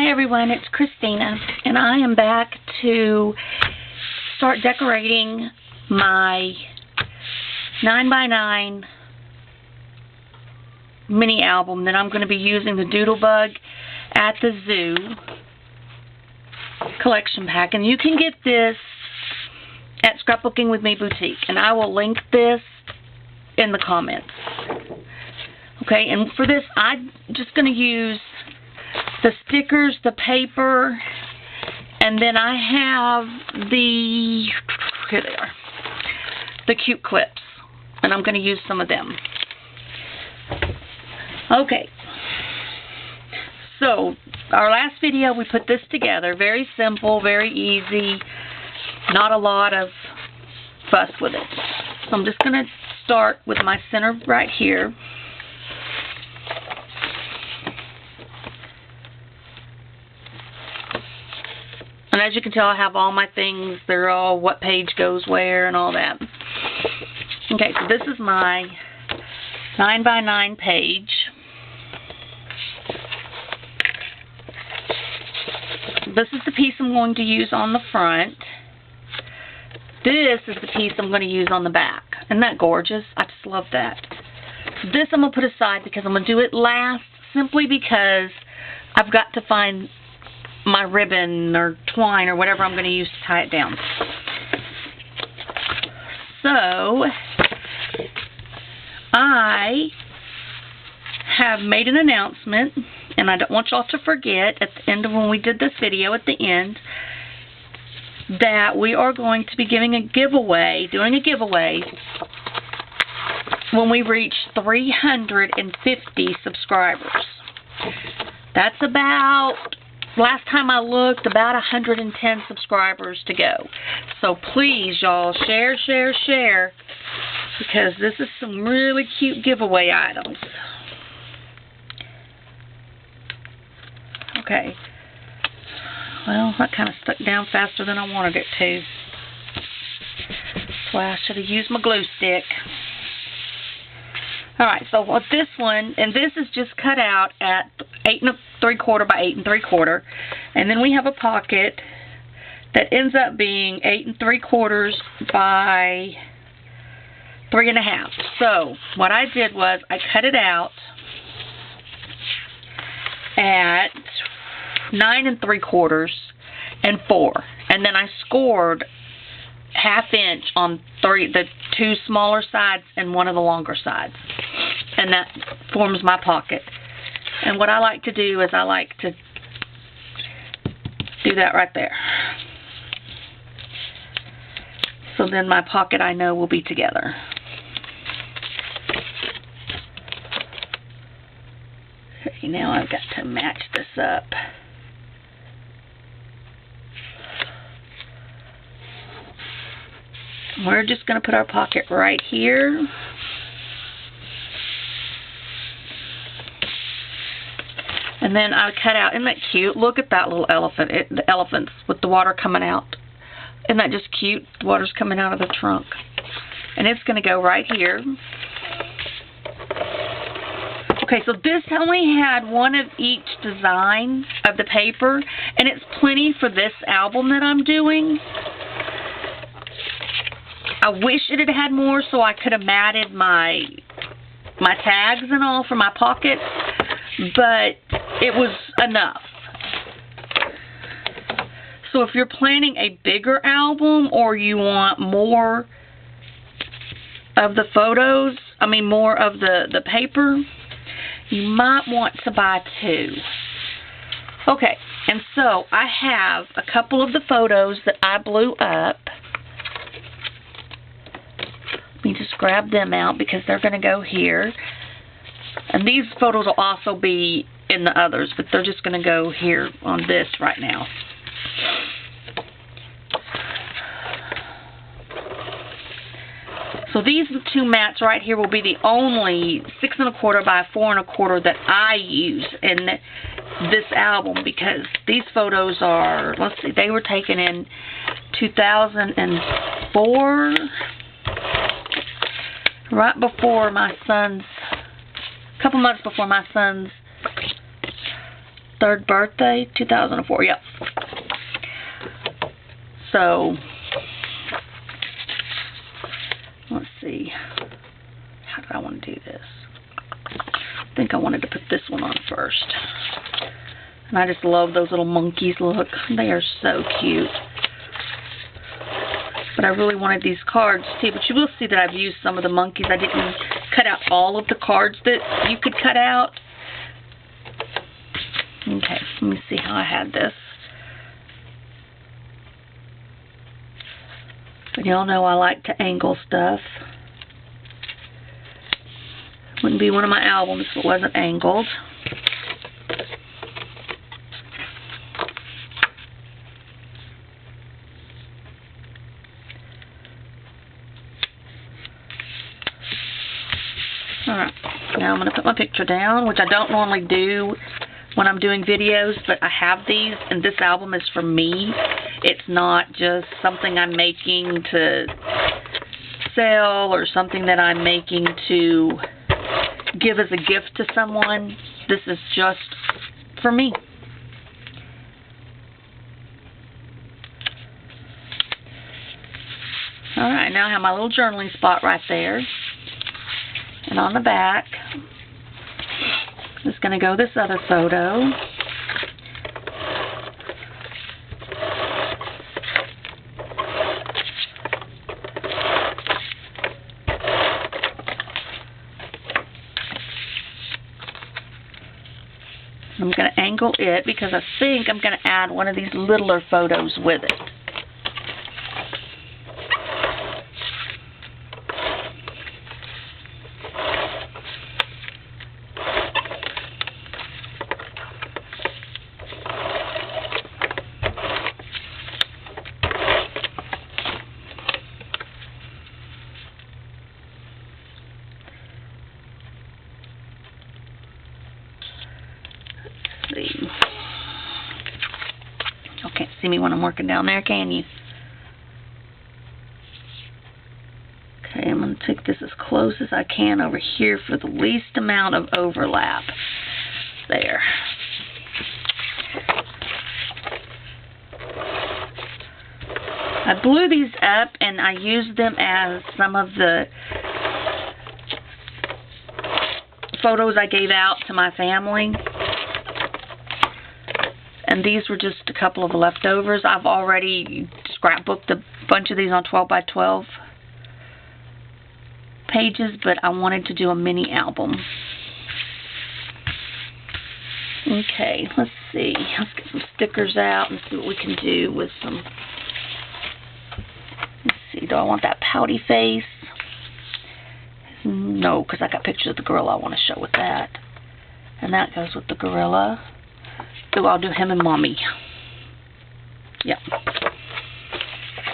Hi everyone, it's Christina, and I am back to start decorating my 9x9 mini album that I'm going to be using the Doodlebug at the Zoo collection pack. And you can get this at Scrapbooking with Me Boutique, and I will link this in the comments. Okay, and for this I'm just going to use the stickers, the paper, and then I have the, here they are, the cute clips, and I'm going to use some of them. Okay, so our last video we put this together, very simple, very easy, not a lot of fuss with it. So I'm just going to start with my center right here. And as you can tell, I have all my things. They're all what page goes where and all that. Okay, so this is my 9x9 page. This is the piece I'm going to use on the front. This is the piece I'm going to use on the back. Isn't that gorgeous? I just love that. This I'm going to put aside because I'm going to do it last, simply because I've got to find my ribbon or twine or whatever I'm going to use to tie it down. So I have made an announcement, and I don't want y'all to forget at the end of when we did this video, at the end, that we are going to be doing a giveaway when we reach 350 subscribers. That's about, last time I looked, about 110 subscribers to go. So please, y'all, share, because this is some really cute giveaway items. Okay. Well, that kind of stuck down faster than I wanted it to. That's why I should have used my glue stick. Alright, so with this one, and this is just cut out at 8 3/4 by 8 3/4, and then we have a pocket that ends up being 8 3/4 by 3.5. So what I did was I cut it out at 9 3/4 and 4, and then I scored 1/2 inch on the two smaller sides and one of the longer sides, and that forms my pocket. And what I like to do is I like to do that right there. So then my pocket, I know, will be together. Okay, now I've got to match this up. We're just going to put our pocket right here. And then I cut out, isn't that cute? Look at that little elephant, the elephants with the water coming out. Isn't that just cute? The water's coming out of the trunk. And it's going to go right here. Okay, so this only had one of each design of the paper, and it's plenty for this album that I'm doing. I wish it had had more so I could have matted my tags and all for my pockets, but it was enough. So if you're planning a bigger album, or you want more of the photos, more of the paper, you might want to buy 2. Okay, and so I have a couple of the photos that I blew up. Let me just grab them out because they're going to go here. And these photos will also be in the others, but they're just going to go here on this right now. So these 2 mats right here will be the only 6 1/4 by 4 1/4 that I use in this album, because these photos are, let's see, they were taken in 2004. Right before my son's, a couple months before my son's 3rd birthday, 2004, yep. So, let's see. How did I want to do this? I think I wanted to put this one on first. And I just love those little monkeys. Look, they are so cute. But I really wanted these cards too. But you will see that I've used some of the monkeys. I didn't cut out all of the cards that you could cut out. Okay, let me see how I had this. But y'all know I like to angle stuff. Wouldn't be one of my albums if it wasn't angled. Alright, now I'm going to put my picture down, which I don't normally do when I'm doing videos, but I have these, and this album is for me. It's not just something I'm making to sell or something that I'm making to give as a gift to someone. This is just for me. Alright, now I have my little journaling spot right there. And on the back is going to go this other photo. I'm going to angle it because I think I'm going to add one of these littler photos with it. You can't see me when I'm working down there, can you? Okay, I'm going to take this as close as I can over here for the least amount of overlap. There. I blew these up and I used them as some of the photos I gave out to my family. And these were just a couple of leftovers. I've already scrapbooked a bunch of these on 12 by 12 pages, but I wanted to do a mini album. Okay, let's see. Let's get some stickers out and see what we can do with some. Let's see, do I want that pouty face? No, because I got pictures of the gorilla I want to show with that. And that goes with the gorilla. So I'll do him and Mommy. Yeah.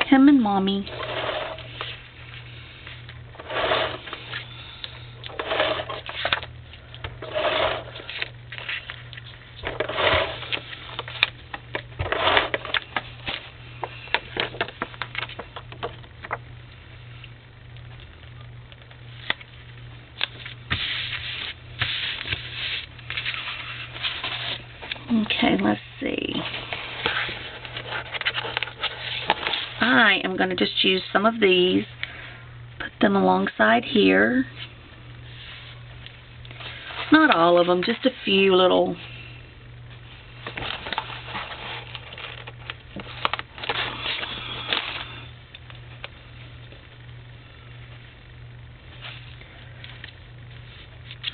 Him and Mommy. Okay, let's see. I am going to just use some of these, put them alongside here. Not all of them, just a few little.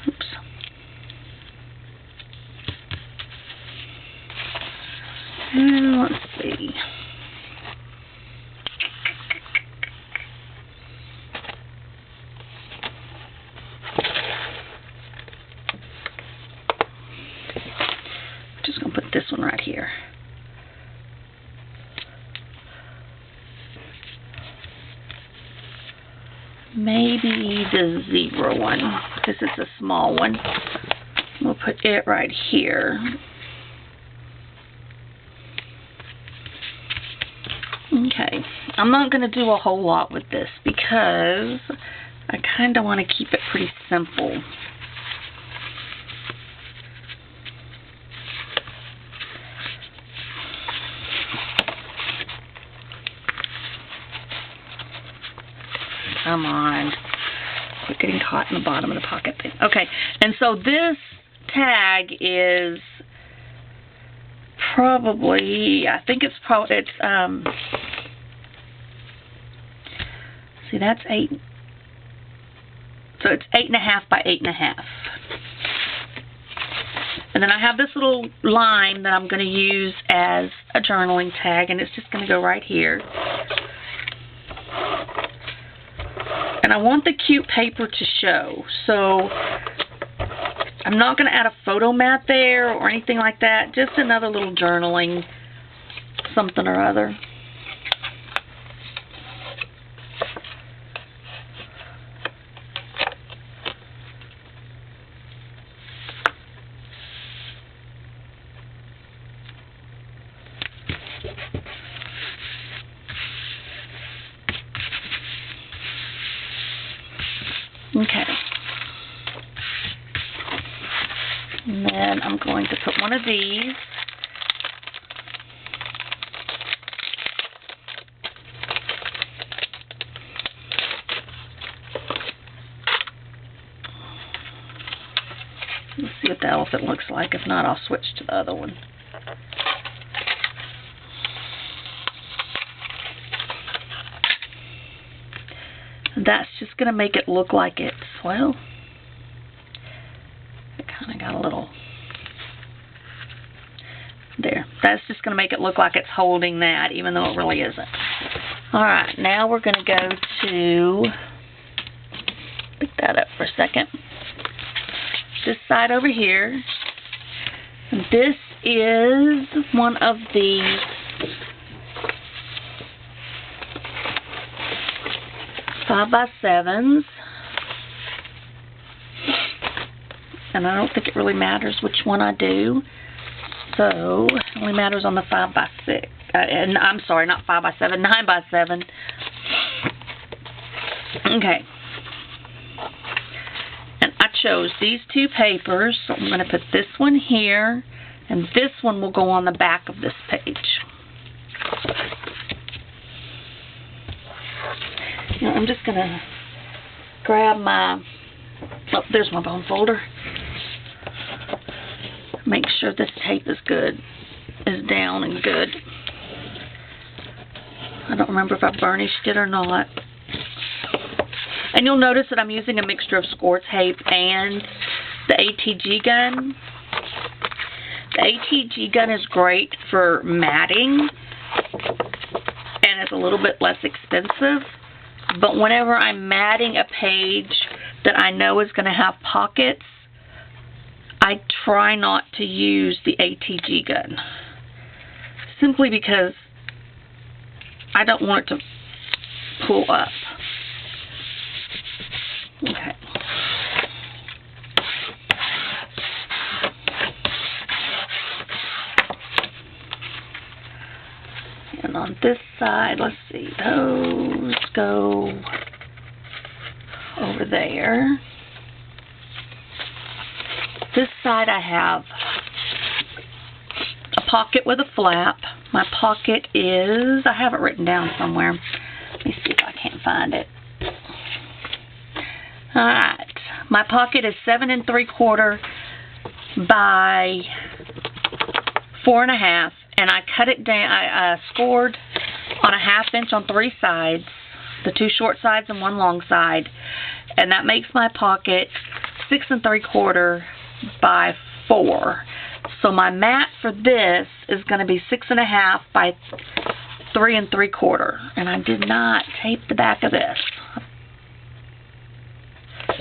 Oops. And let's see. Just going to put this one right here. Maybe the zebra one. This is a small one. We'll put it right here. Okay, I'm not going to do a whole lot with this because I kind of want to keep it pretty simple. come on. Quit getting caught in the bottom of the pocket thing. Okay, and so this tag is probably, I think it's probably, see, that's 8, so it's 8.5 by 8.5. And then I have this little line that I'm going to use as a journaling tag, and it's just going to go right here. And I want the cute paper to show, so I'm not going to add a photo mat there or anything like that, just another little journaling something or other. Okay. And then I'm going to put one of these let's see what the elephant looks like. If not, I'll switch to the other one. That's just going to make it look like it's, well, it kind of got a little, there. That's just going to make it look like it's holding that, even though it really isn't. Alright, now we're going to go to, pick that up for a second, this side over here. And this is one of the 5x7s, and I don't think it really matters which one I do, so it only matters on the 5x6, and I'm sorry, not 5x7, 9x7. Okay, and I chose these two papers, so I'm going to put this one here, and this one will go on the back of this page. Now, I'm just going to grab my, oh, there's my bone folder. Make sure this tape is good, is down and good. I don't remember if I burnished it or not. And you'll notice that I'm using a mixture of score tape and the ATG gun. The ATG gun is great for matting, and it's a little bit less expensive. But whenever I'm matting a page that I know is going to have pockets, I try not to use the ATG gun. Simply because I don't want it to pull up. Okay. And on this side, let's see, those go over there. This side I have a pocket with a flap. My pocket is, I have it written down somewhere. Let me see if I can't find it. Alright, my pocket is 7 3/4 by 4 1/2. And I cut it down, I scored on a 1/2 inch on 3 sides, the 2 short sides and 1 long side. And that makes my pocket 6 3/4 by 4. So my mat for this is going to be 6 1/2 by 3 3/4. And I did not tape the back of this.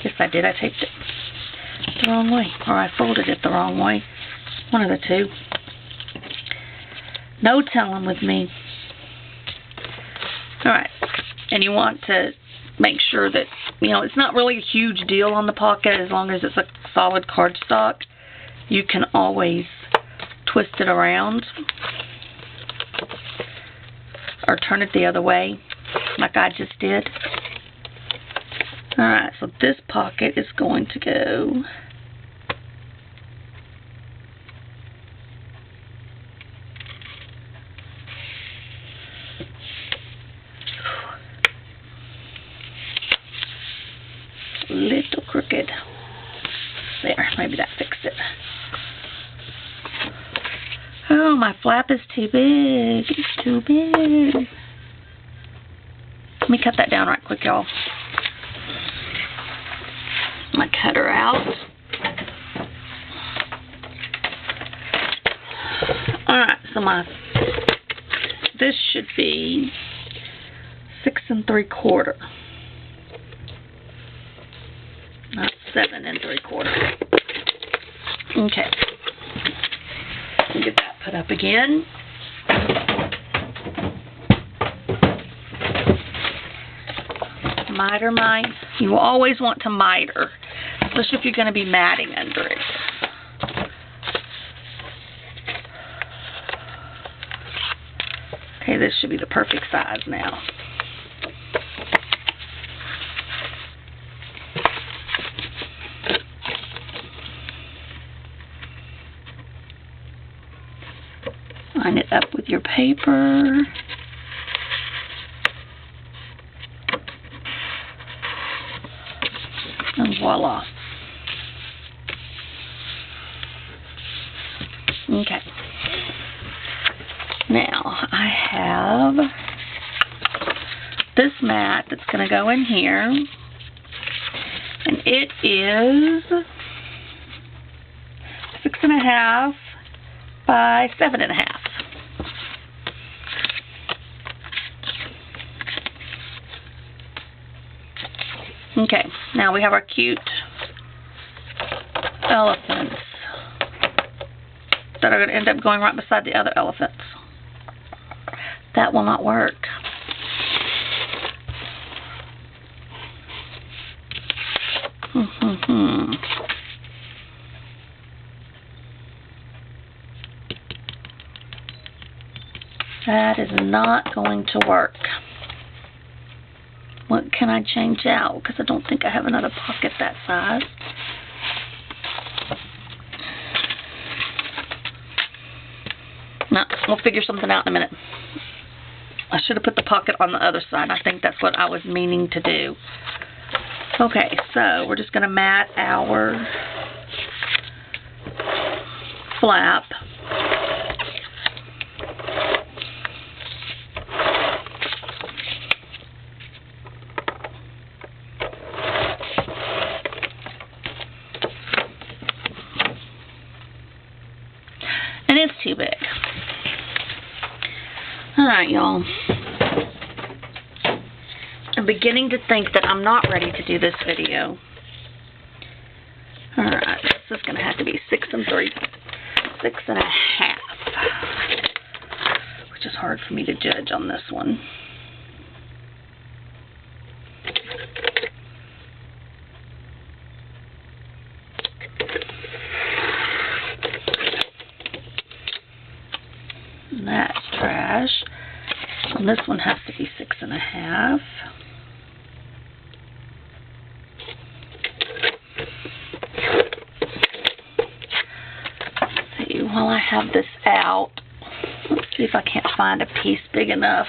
Yes, I did. I taped it the wrong way, or I folded it the wrong way. One of the two. No telling with me. Alright, and you want to make sure that, you know, it's not really a huge deal on the pocket as long as it's a solid cardstock. You can always twist it around or turn it the other way like I just did. Alright, so this pocket is going to go crooked. There, maybe that fixed it. Oh, my flap is too big. It's too big. Let me cut that down right quick, y'all. My cutter out. Alright, so this should be 6 3/4. Not 7 3/4. Okay. Get that put up again. Miter mite. You will always want to miter, especially if you're going to be matting under it. Okay, this should be the perfect size now. Line it up with your paper. And voila. Okay. Now, I have this mat that's going to go in here. And it is 6.5 by 7.5. Okay, now we have our cute elephants that are going to end up going right beside the other elephants. That will not work. That is not going to work. What can I change out? Because I don't think I have another pocket that size. No, we'll figure something out in a minute. I should have put the pocket on the other side. I think that's what I was meaning to do. Okay, so we're just going to mat our flap. And it's too big. Alright, y'all. I'm beginning to think that I'm not ready to do this video. Alright, this is going to have to be 6 1/3, 6.5. Which is hard for me to judge on this one. And that's trash. And this one has to be 6.5. See, while I have this out, let's see if I can't find a piece big enough.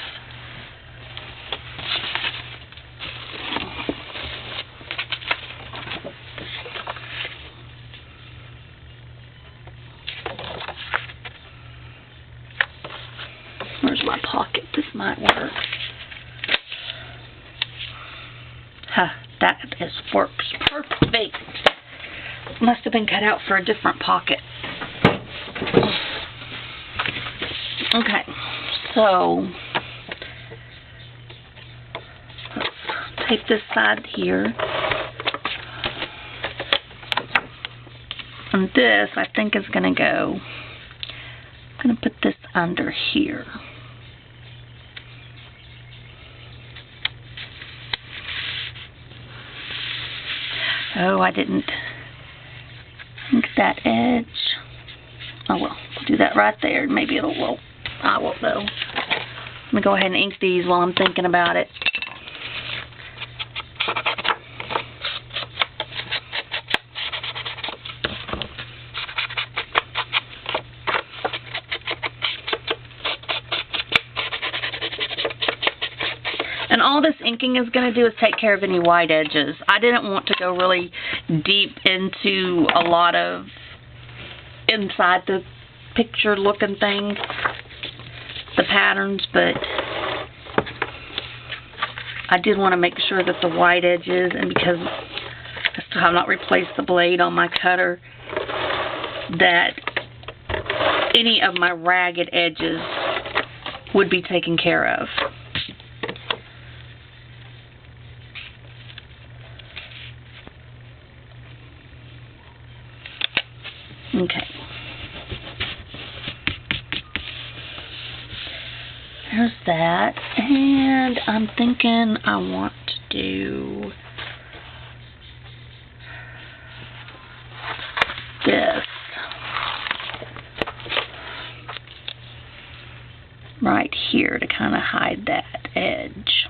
Where's my pocket? This might work. Huh, that works perfect. Must have been cut out for a different pocket. Okay, so let's take this side here. And this, I think, is going to go. I'm going to put this under here. Oh, I didn't ink that edge. Oh well, I'll do that right there. Maybe it'll, well, I won't know. I'm going to go ahead and ink these while I'm thinking about it. And all this inking is going to do is take care of any white edges. I didn't want to go really deep into a lot of inside the picture looking things, the patterns, but I did want to make sure that the white edges, and because I still have not replaced the blade on my cutter, that any of my ragged edges would be taken care of. Okay. There's that. And I'm thinking I want to do this right here to kind of hide that edge.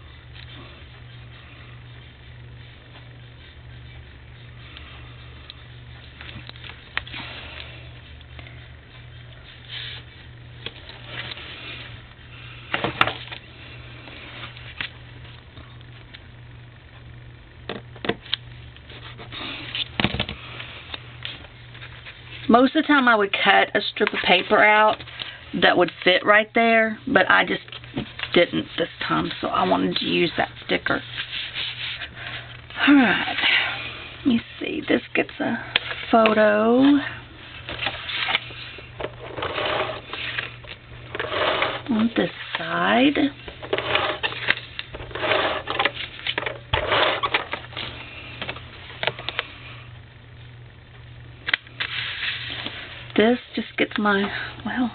Most of the time I would cut a strip of paper out that would fit right there, but I just didn't this time, so I wanted to use that sticker. Alright, let me see, this gets a photo. On this side. This just gets my, well,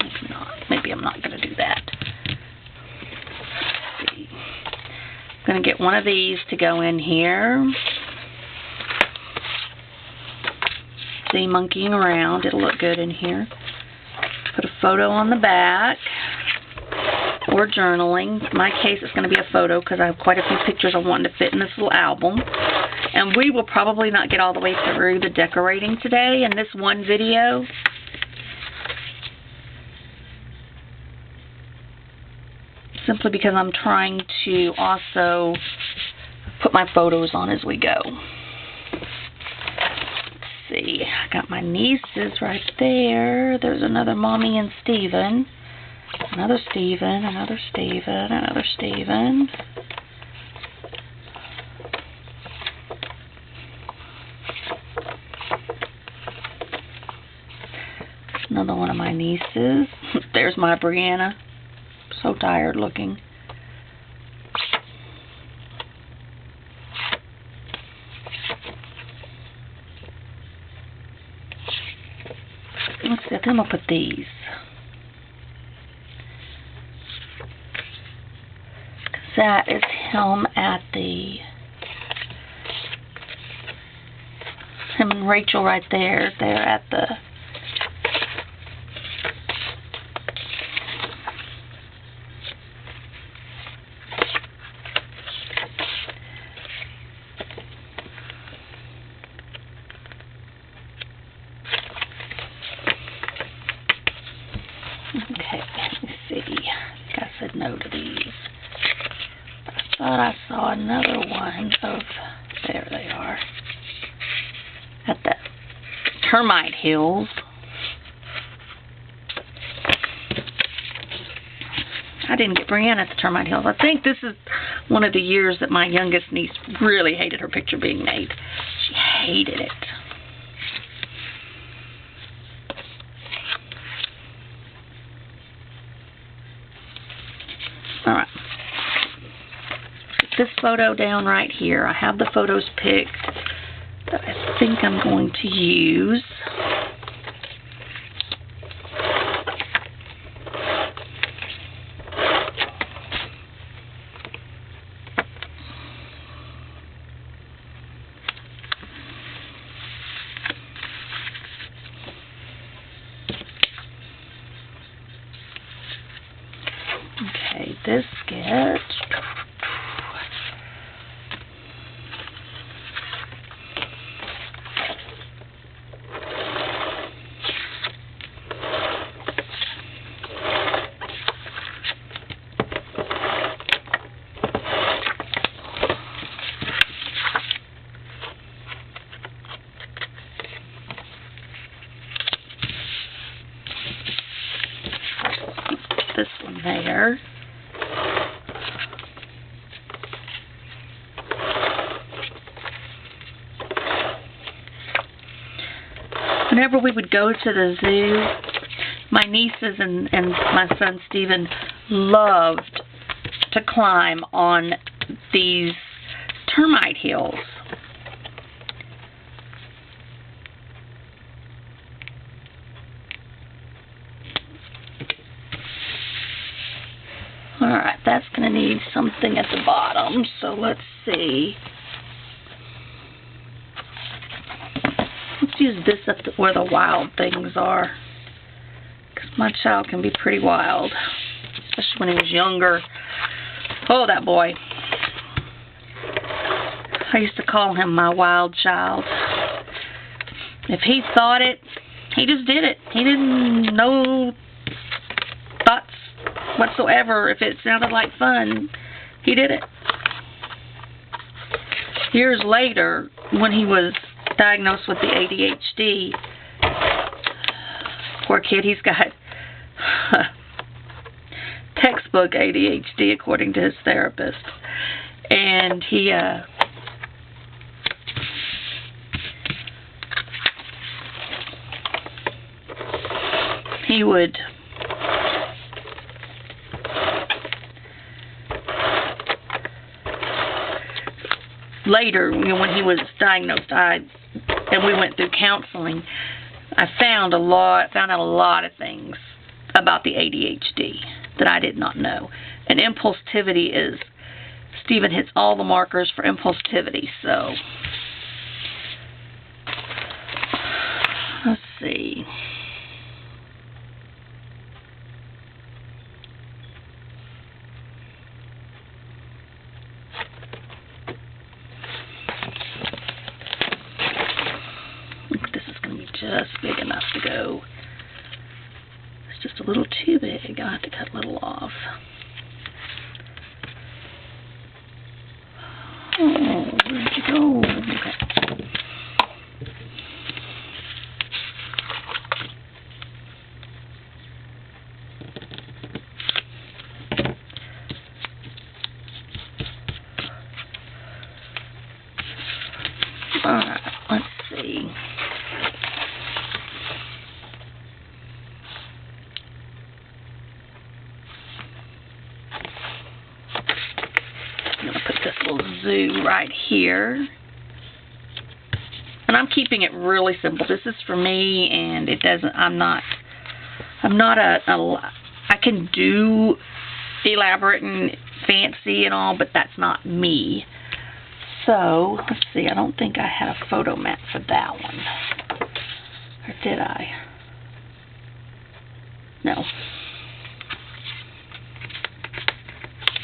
maybe not. Maybe I'm not going to do that. Let's see. I'm going to get one of these to go in here. See, monkeying around. It'll look good in here. Put a photo on the back. Or journaling. In my case, it's going to be a photo because I have quite a few pictures I want to fit in this little album. And we will probably not get all the way through the decorating today in this one video. Simply because I'm trying to also put my photos on as we go. Let's see, I got my nieces right there. There's another Mommy and Steven. Another Steven, another Steven, another Steven. Another one of my nieces. There's my Brianna. So tired looking. Let's see, I think I'm going to put these. That is him at him and Rachel right there. They're at the okay, let me see. I think I said no to these. I thought I saw another one of, there they are, at the Termite Hills. I didn't get Brianna at the Termite Hills. I think this is one of the years that my youngest niece really hated her picture being made. She hated it. Alright. Put this photo down right here. I have the photos picked that I think I'm going to use. Okay, this sketch. whenever we would go to the zoo, my nieces and my son Stephen loved to climb on these termite hills. Alright, that's going to need something at the bottom, so let's see. Let's use this up to where the wild things are, because my child can be pretty wild, especially when he was younger. Oh, that boy. I used to call him my wild child. If he thought it, he just did it. He didn't know thoughts whatsoever. If it sounded like fun, he did it. Years later, when he was diagnosed with the ADHD, poor kid, he's got textbook ADHD according to his therapist, and he would later, when he was diagnosed, and we went through counseling, I found out a lot of things about the ADHD that I did not know. And impulsivity is, Stephen hits all the markers for impulsivity. So let's see. Just big enough to go. It's just a little too big. I'll have to cut a little off. Oh, where'd you go? Okay. Alright, let's see. Zoo right here, and I'm keeping it really simple. This is for me, and it doesn't. I'm not I can do elaborate and fancy and all, but that's not me. So let's see. I don't think I had a photo mat for that one, or did I? No.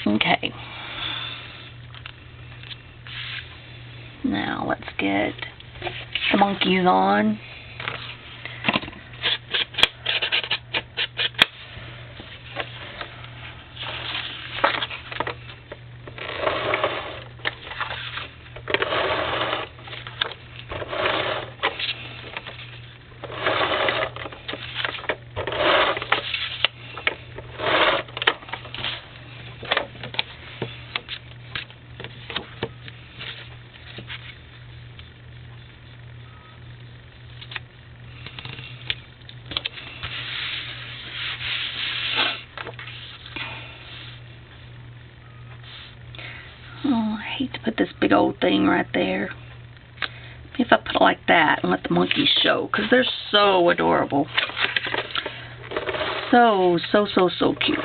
Okay. Now let's get the monkeys on. Oh, I hate to put this big old thing right there. If I put it like that and let the monkeys show, because they're so adorable. So cute.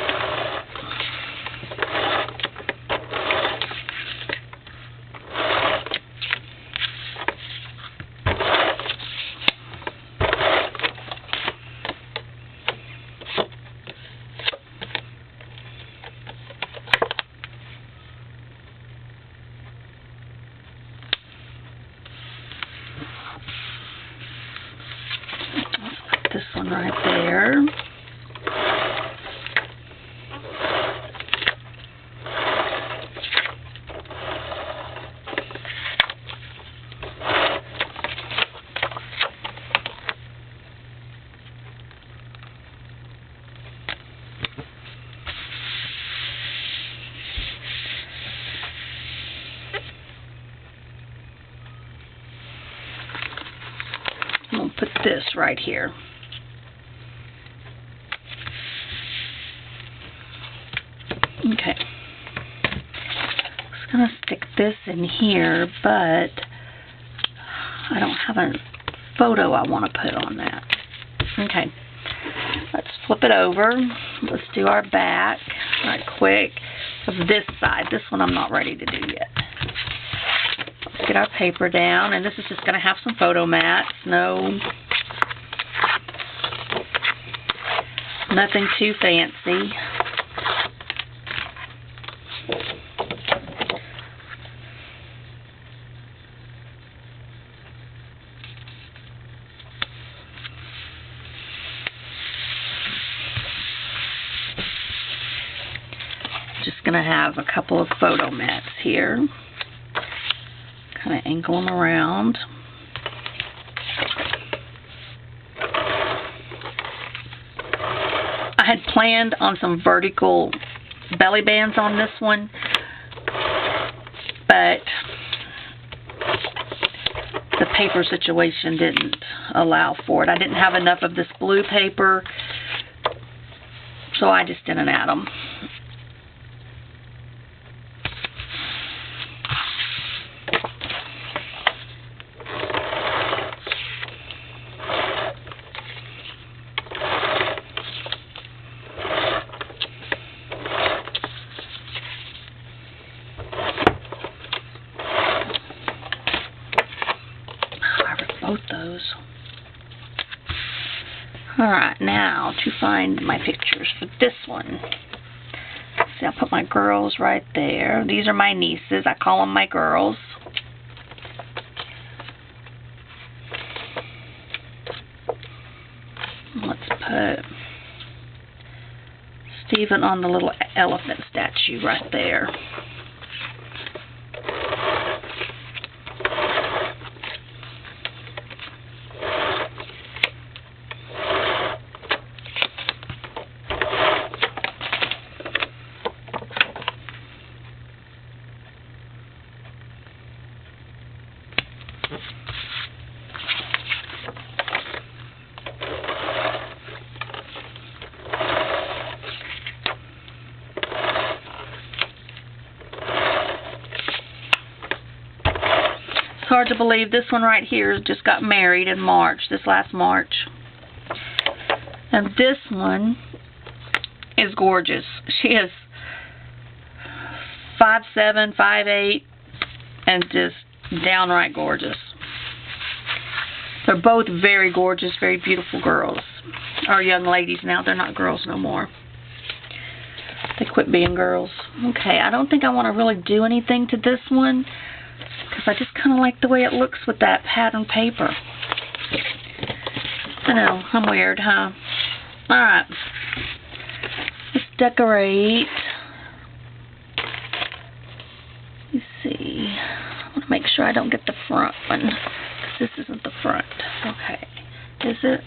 This one right there. going to put this right here. Okay. I'm going to stick this in here, but I don't have a photo I want to put on that. Okay. Let's flip it over. Let's do our back right quick. Of this side. This one I'm not ready to do yet. Let's get our paper down, and this is just going to have some photo mats. Nothing too fancy. Just going to have a couple of photo mats here. Kind of angle them around. I had planned on some vertical belly bands on this one, but the paper situation didn't allow for it. I didn't have enough of this blue paper, so I just didn't add them. Both those. Alright, now to find my pictures for this one. See, I'll put my girls right there. These are my nieces. I call them my girls. Let's put Stephen on the little elephant statue right there. It's hard to believe this one right here just got married in March, this last March. And this one is gorgeous. She is 5'7", 5'8", and just downright gorgeous. They're both very gorgeous, very beautiful girls. Or young ladies now. They're not girls no more. They quit being girls. Okay, I don't think I want to really do anything to this one, because I just kind of like the way it looks with that pattern paper. I know, I'm weird, huh? Alright. Let's decorate. Let's see. I want to make sure I don't get the front one, because this isn't the front. Okay. Is it?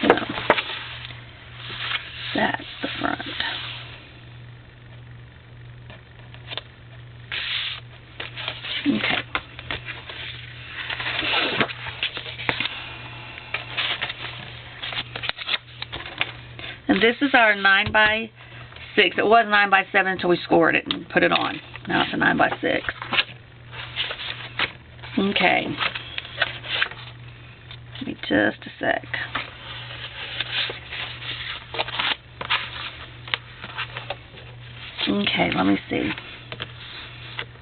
No. That's the front. Okay. And this is our 9x6. It was 9x7 until we scored it and put it on. Now it's a 9x6. Okay. Give me just a sec. Okay, let me see.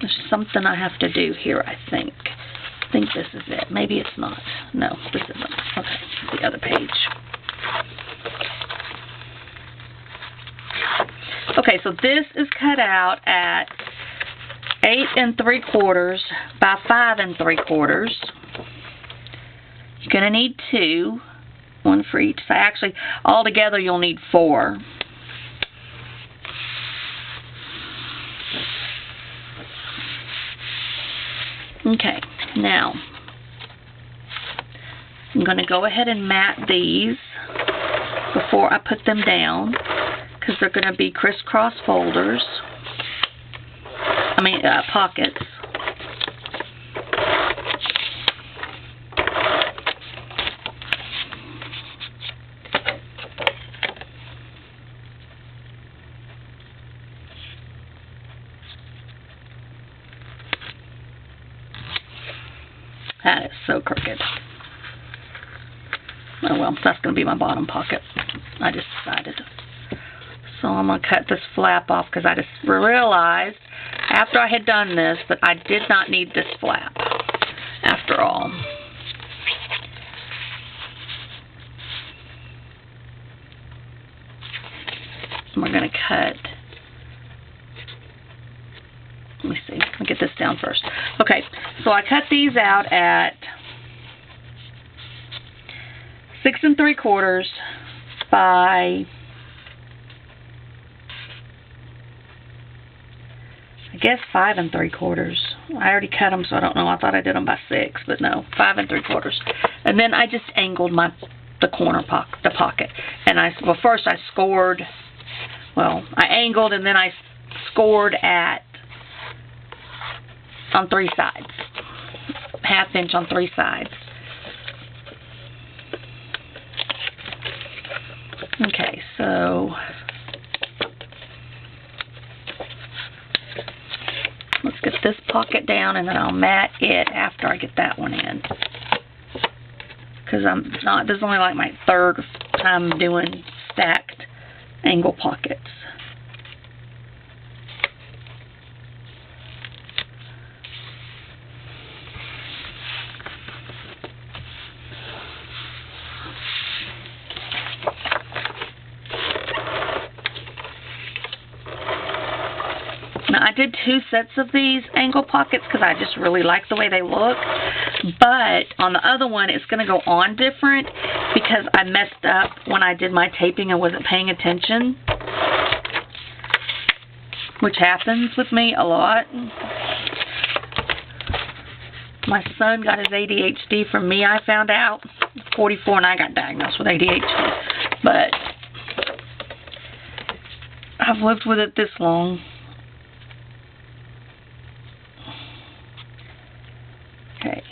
There's something I have to do here, I think. I think this is it. Maybe it's not. No, this isn't. Okay, the other page. Okay, so this is cut out at 8 3/4 by 5 3/4. You're going to need 2, one for each side. Actually, altogether you'll need 4. Okay, now I'm going to go ahead and mat these before I put them down, because they're going to be crisscross folders. pockets. That is so crooked. Oh well, that's going to be my bottom pocket. I just decided. So I'm going to cut this flap off because I just realized after I had done this that I did not need this flap after all. And we're going to cut. Let me see. Let me get this down first. Okay, so I cut these out at 6 3/4 by, I guess, 5 3/4. I already cut them, so I don't know. I thought I did them by 6, but no, 5 3/4. And then I just angled the corner the pocket. And first I scored. Well, I angled and then I scored on 3 sides, 1/2 inch on 3 sides. Okay, so let's get this pocket down, and then I'll mat it after I get that one in. Because this is only like my 3rd time doing stacked angle pockets. Now, I did 2 sets of these angle pockets because I just really like the way they look. But on the other one, it's going to go on different because I messed up when I did my taping and wasn't paying attention. Which happens with me a lot. My son got his ADHD from me, I found out. 44 and I got diagnosed with ADHD. But I've lived with it this long. Okay.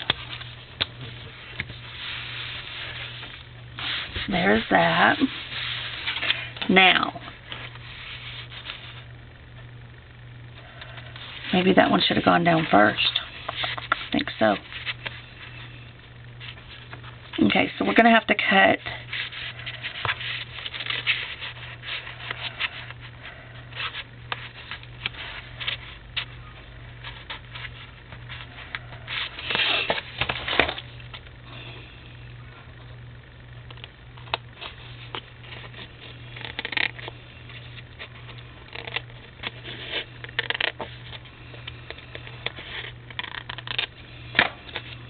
There's that. Now, maybe that one should have gone down first. I think so. Okay, so we're going to have to cut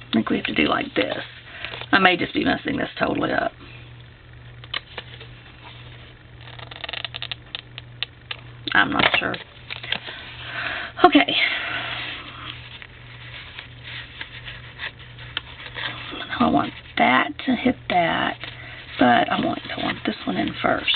I think we have to do like this. I may just be messing this totally up. I'm not sure. Okay. I want that to hit that, but I want this one in first.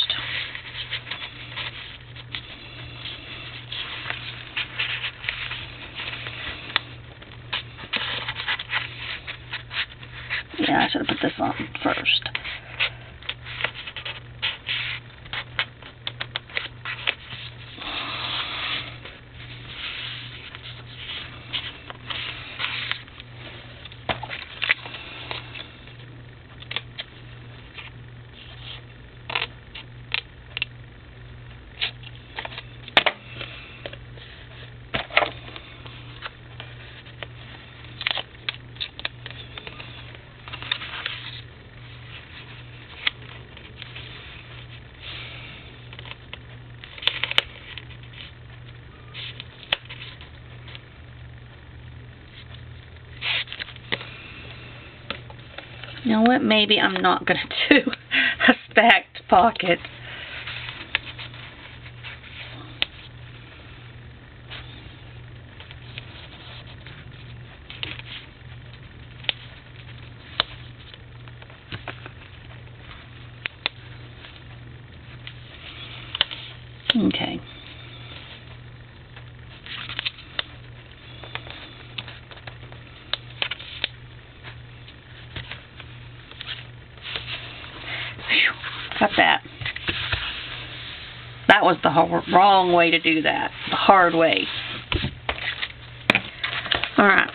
Yeah, I should have put this on first. You know what? Maybe I'm not going to do a stacked pocket. Okay. was the wrong way to do that. The hard way. Alright.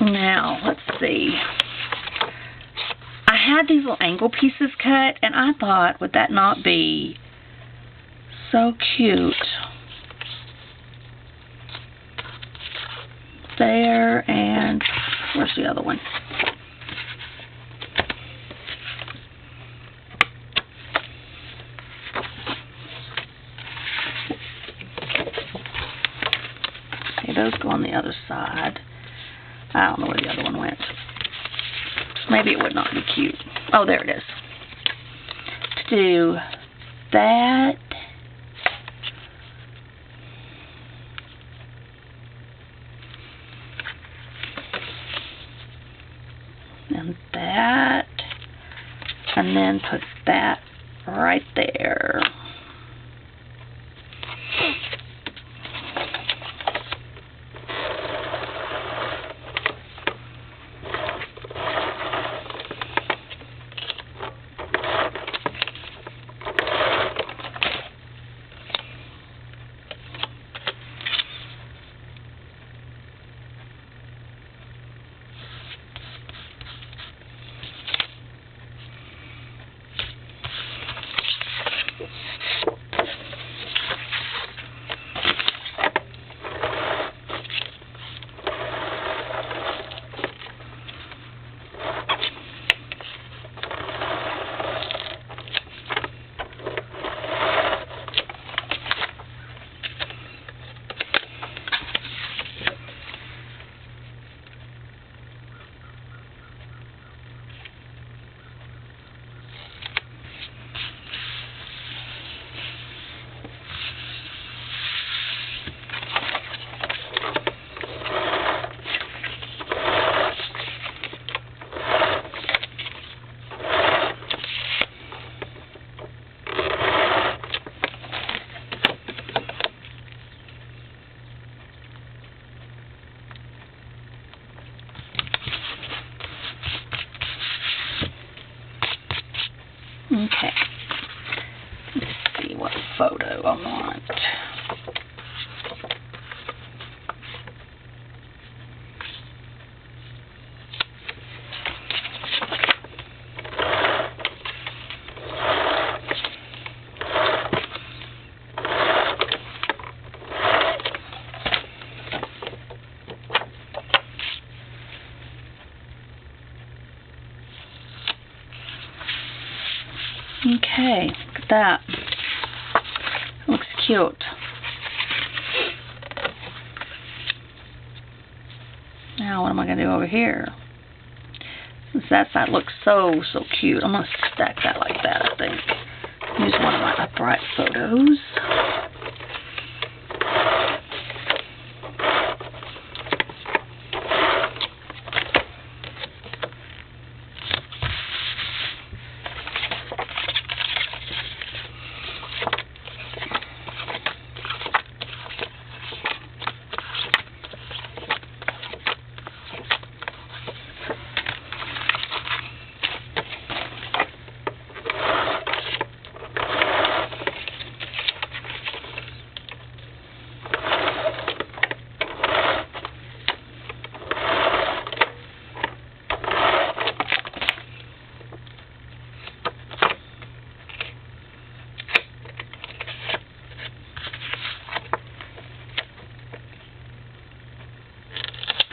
Now, let's see. I had these little angle pieces cut, and I thought, would that not be so cute? There, and where's the other one? Okay, those go on the other side. I don't know where the other one went. Maybe it would not be cute. Oh, there it is. To do that. And that. And then put that right there. Okay. Let's see what photo I want. Okay, look at that. Looks cute. Now what am I going to do over here? Since that side looks so cute, I'm going to stack that like that, I think. Use one of my upright photos.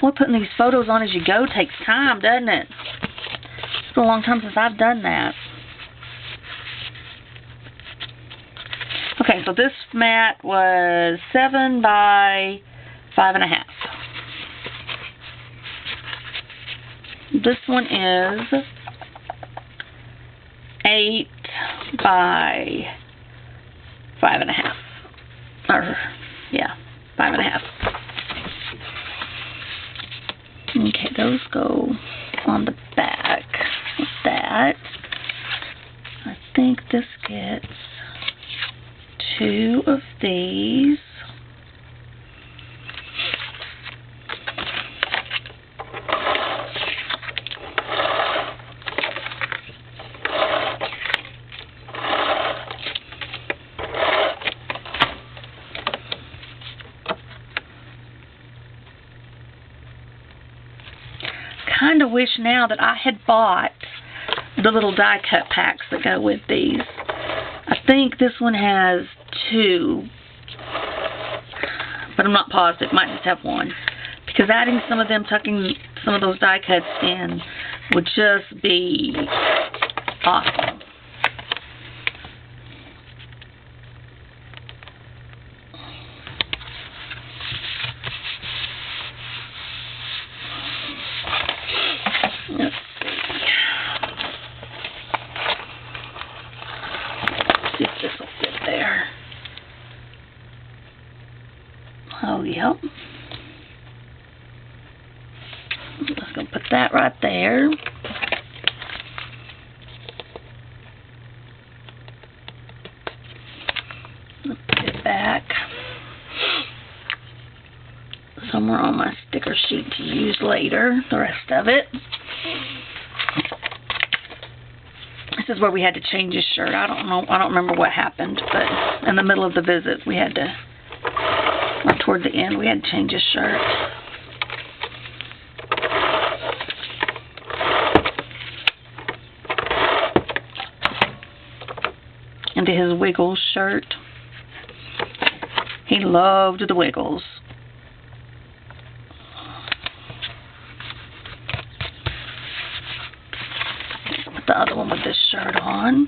Boy, putting these photos on as you go takes time, doesn't it? It's been a long time since I've done that. Okay, so this mat was 7 by 5.5. This one is 8 by 5.5. Or, yeah, 5.5. Okay, those go on the back with that. I think this gets 2 of these. kind of wish now that I had bought the little die cut packs that go with these. I think this one has 2, but I'm not positive. It might just have 1. Because adding some of them, tucking some of those die cuts in would just be awesome. Let's see if this will fit there. Oh, yep. I'm just going to put that right there. Put it back somewhere on my sticker sheet to use later, the rest of it. This is where we had to change his shirt. I don't know, I don't remember what happened, but in the middle of the visit we had to, or toward the end, we had to change his shirt. Into his Wiggles shirt. He loved the Wiggles. Put the other one with this shirt on.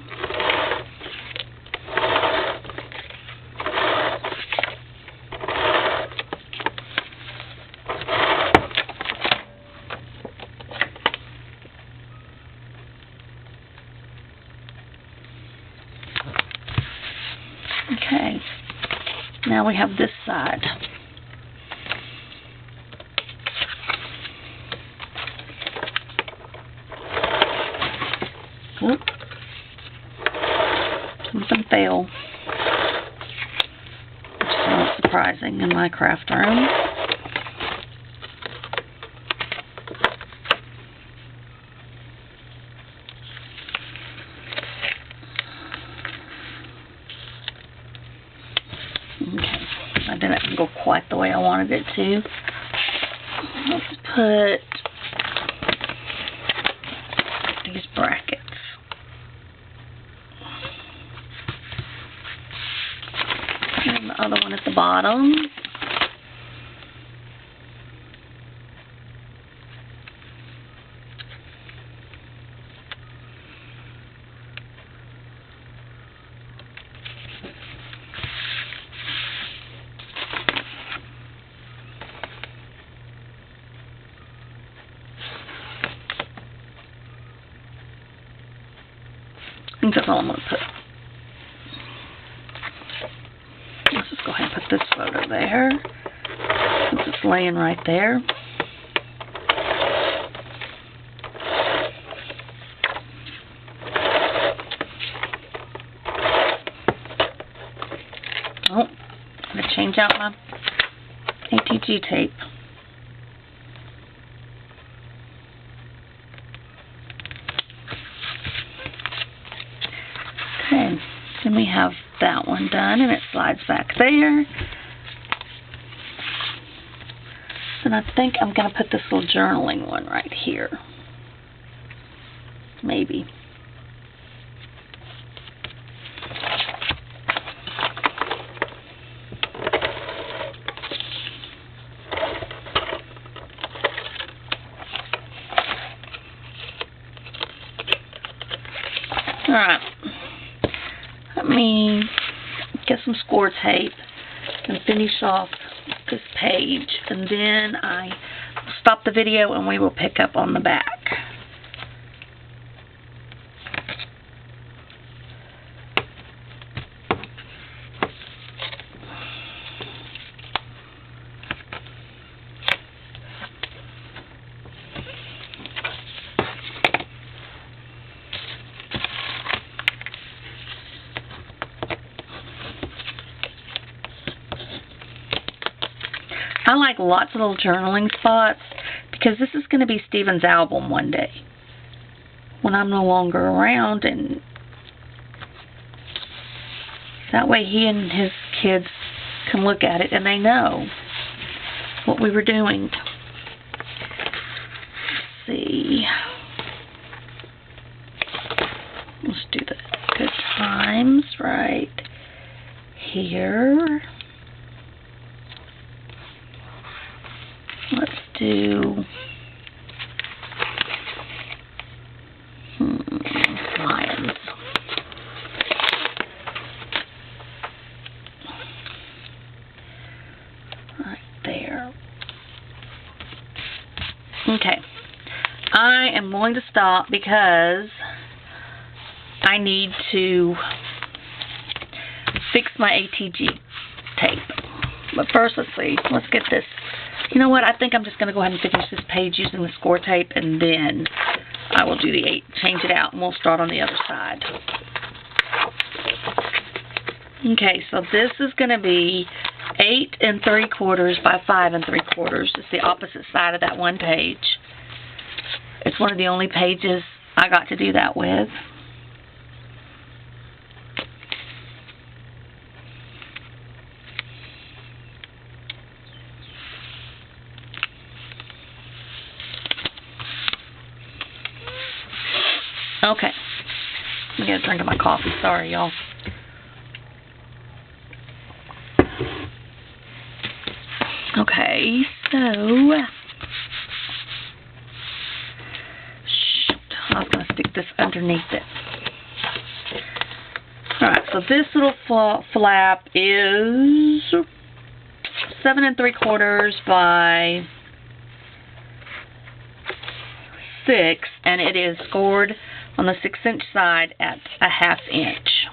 Okay, now we have this side. Oop. Something fell, which is not surprising in my craft room. Okay, I didn't go quite the way I wanted it to. Let's put these brackets. And the other one at the bottom. I think that's all I'm going to put. Let's just go ahead and put this photo there, since it's laying right there. Oh, I'm going to change out my ATG tape. Okay, then we have that one done, and it slides back there. And I think I'm going to put this little journaling one right here. Maybe. Alright. Let me get some score tape and finish off this page, and then I will stop the video and we will pick up on the back. I like lots of little journaling spots because this is going to be Stephen's album one day when I'm no longer around, and that way he and his kids can look at it and they know what we were doing. see. Let's do the good times right here. Let's do lions. Right there. Okay. I am going to stop because I need to fix my ATG tape. But first, let's see. Let's get this. You know what? I think I'm just going to go ahead and finish this page using the score tape, and then I will do the change it out, and we'll start on the other side. Okay, so this is going to be 8 3/4 by 5 3/4. It's the opposite side of that one page. It's one of the only pages I got to do that with. Okay. I'm going to drink of my coffee. Sorry, y'all. Okay, so... shoot, I was going to stick this underneath it. Alright, so this little flap is 7 3/4 by 6, and it is scored on the 6-inch side at a 1/2 inch.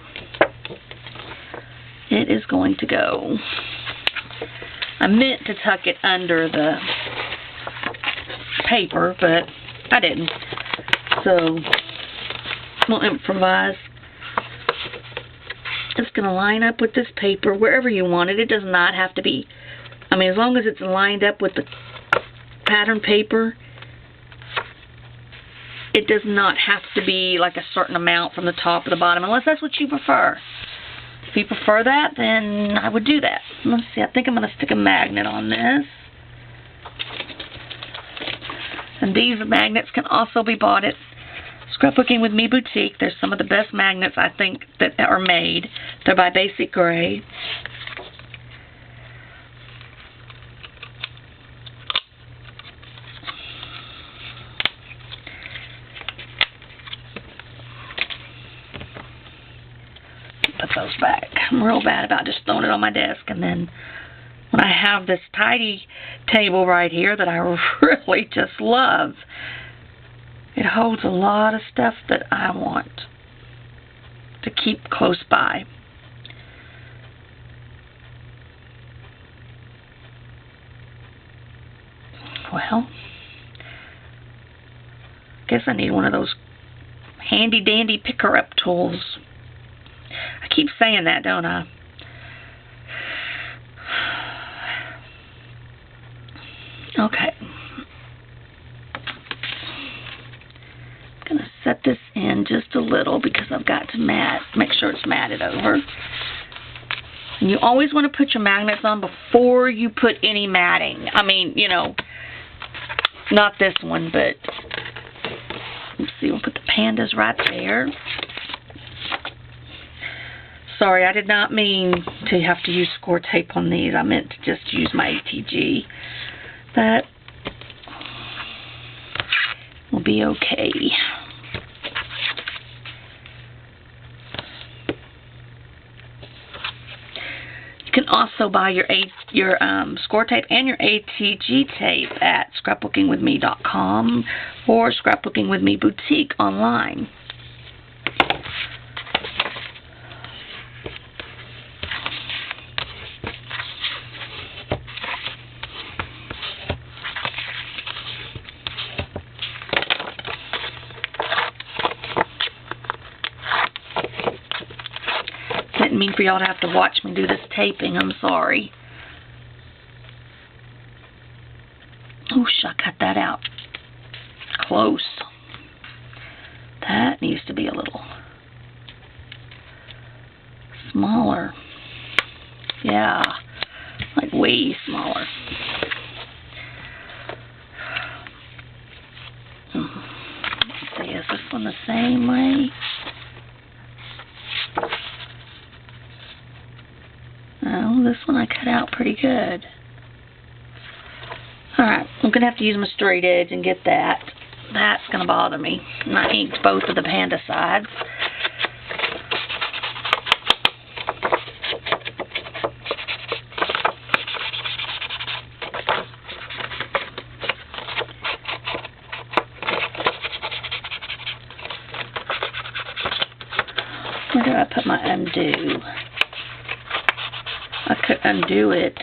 It is going to go. I meant to tuck it under the paper, but I didn't. So we'll improvise. It's going to line up with this paper wherever you want it. It does not have to be, I mean, as long as it's lined up with the pattern paper, it does not have to be like a certain amount from the top to the bottom, unless that's what you prefer. If you prefer that, then I would do that. Let's see, I think I'm going to stick a magnet on this. And these magnets can also be bought at Scrapbooking with Me Boutique. There's some of the best magnets, I think, that are made. They're by Basic Gray. Put those back. I'm real bad about just throwing it on my desk, and then when I have this tidy table right here that I really just love, it holds a lot of stuff that I want to keep close by. Well, guess I need one of those handy dandy picker-up tools. I keep saying that, don't I? Okay. I'm going to set this in just a little because I've got to make sure it's matted over. And you always want to put your magnets on before you put any matting. I mean, you know, not this one, but let's see, we'll put the pandas right there. Sorry, I did not mean to have to use score tape on these. I meant to just use my ATG. That will be okay. You can also buy your score tape and your ATG tape at scrapbookingwithme.com or Scrapbooking with Me Boutique online. Didn't mean for y'all to have to watch me do this taping. I'm sorry. Oh, I cut that out. Close. That needs to be a little smaller. Yeah, like way smaller. one the same way. Oh, this one I cut out pretty good. Alright, I'm going to have to use my straight edge and get that. That's going to bother me. And I inked both of the panda sides. Where did I put my undo? I could undo it.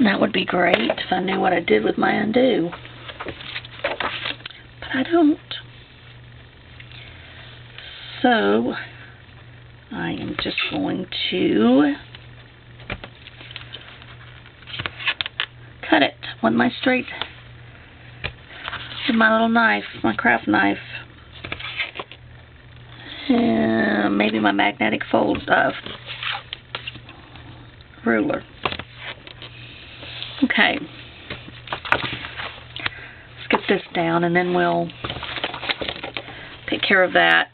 That would be great if I knew what I did with my undo. But I don't. So, I am just going to cut it with my straight, with my little knife, my craft knife. Maybe my magnetic fold ruler. Okay. Let's get this down and then we'll take care of that.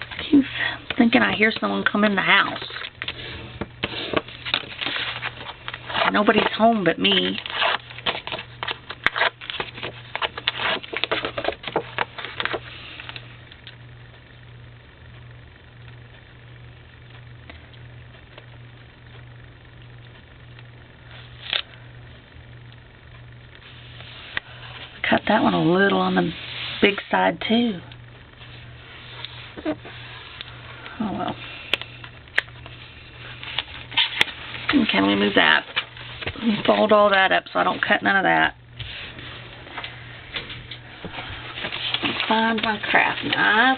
I keep thinking I hear someone come in the house. Nobody's home but me. Cut that one a little on the big side too. Oh well. Okay, let me move that. Let me fold all that up so I don't cut none of that. Find my craft knife.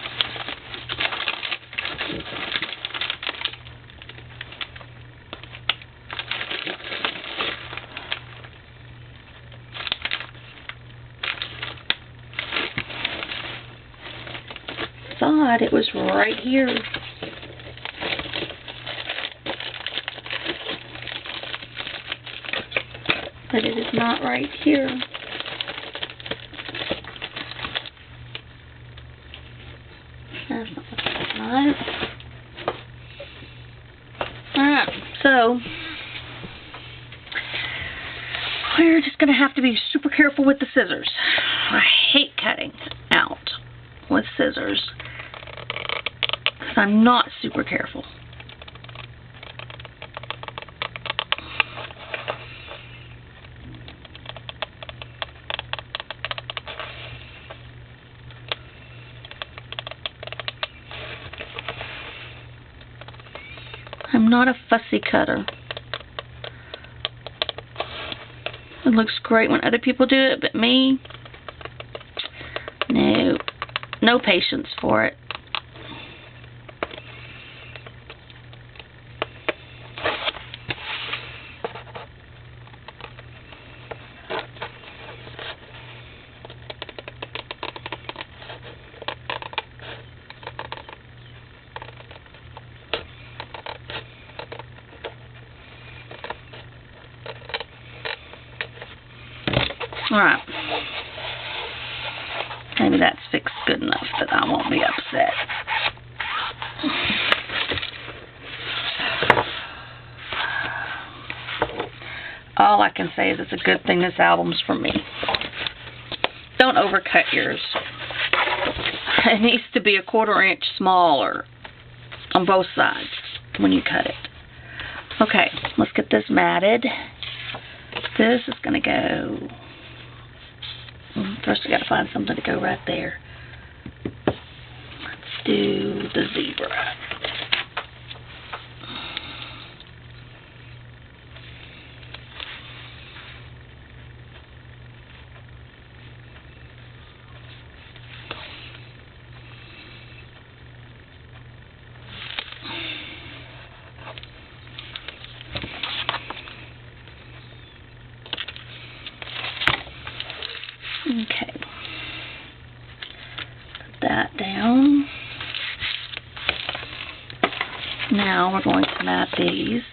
Thought it was right here. But it is not right here. That's not what knife. Alright, so we're just going to have to be super careful with the scissors. I hate cutting out with scissors. I'm not super careful. I'm not a fussy cutter. It looks great when other people do it, but me, no. No patience for it. Alright. Maybe that's fixed good enough that I won't be upset. All I can say is it's a good thing this album's for me. Don't overcut yours. It needs to be a 1/4 inch smaller on both sides when you cut it. Okay, let's get this matted. This is going to go... First, I got to find something to go right there. Let's do the zebra. Okay, put that down. Now we're going to mat these.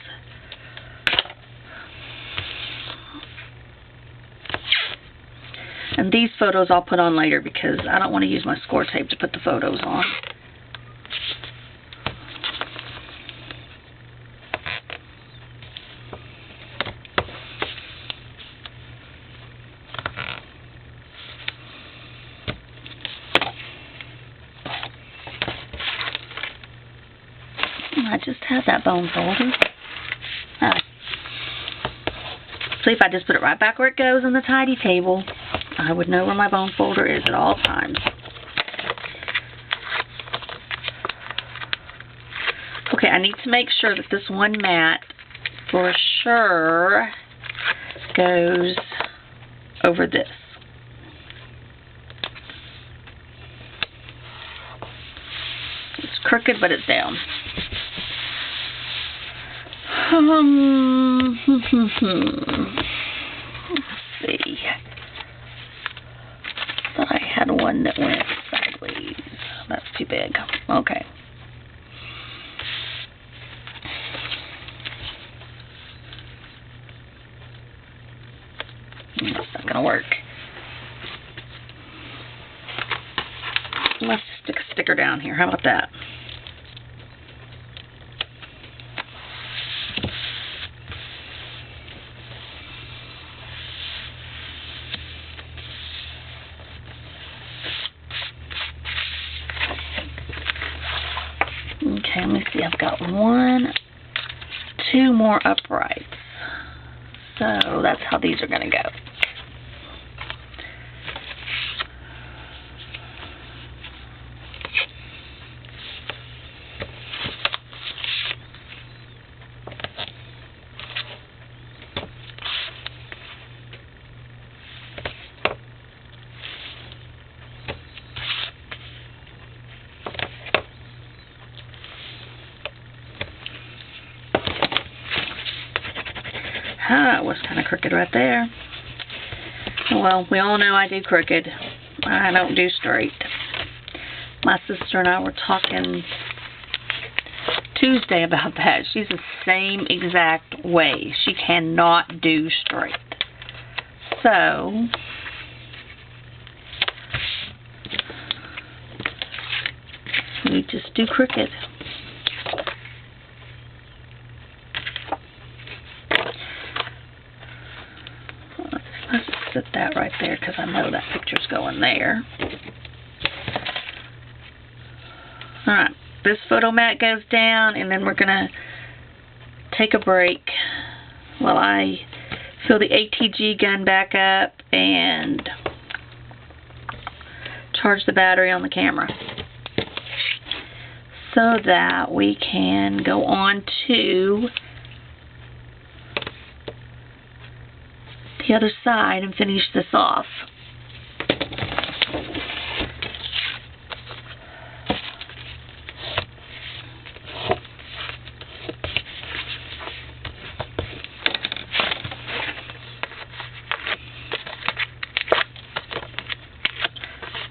And these photos I'll put on later because I don't want to use my score tape to put the photos on. I just had that bone folder. Ah. See, if I just put it right back where it goes on the tidy table, I would know where my bone folder is at all times. Okay, I need to make sure that this one mat for sure goes over this. It's crooked, but it's down. Let's see. Thought I had one that went sideways. That's too big. Okay. That's not gonna work. Let's stick a sticker down here. How about that? Okay, let me see. I've got two more uprights. So that's how these are going to go. It was kind of crooked right there. Well, we all know I do crooked. I don't do straight. My sister and I were talking Tuesday about that. She's the same exact way. She cannot do straight. So, we just do crooked. Let's just sit that right there because I know that picture's going there. Alright, this photo mat goes down, and then we're going to take a break while I fill the ATG gun back up and charge the battery on the camera so that we can go on to the other side and finish this off.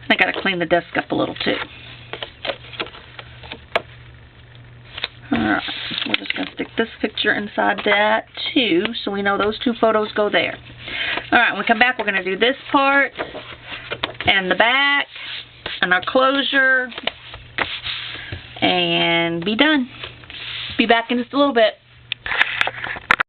I gotta clean the desk up a little too. Alright, we're just gonna stick this picture inside that too, so we know those two photos go there. Alright, when we come back, we're gonna do this part and the back and our closure and be done. Be back in just a little bit.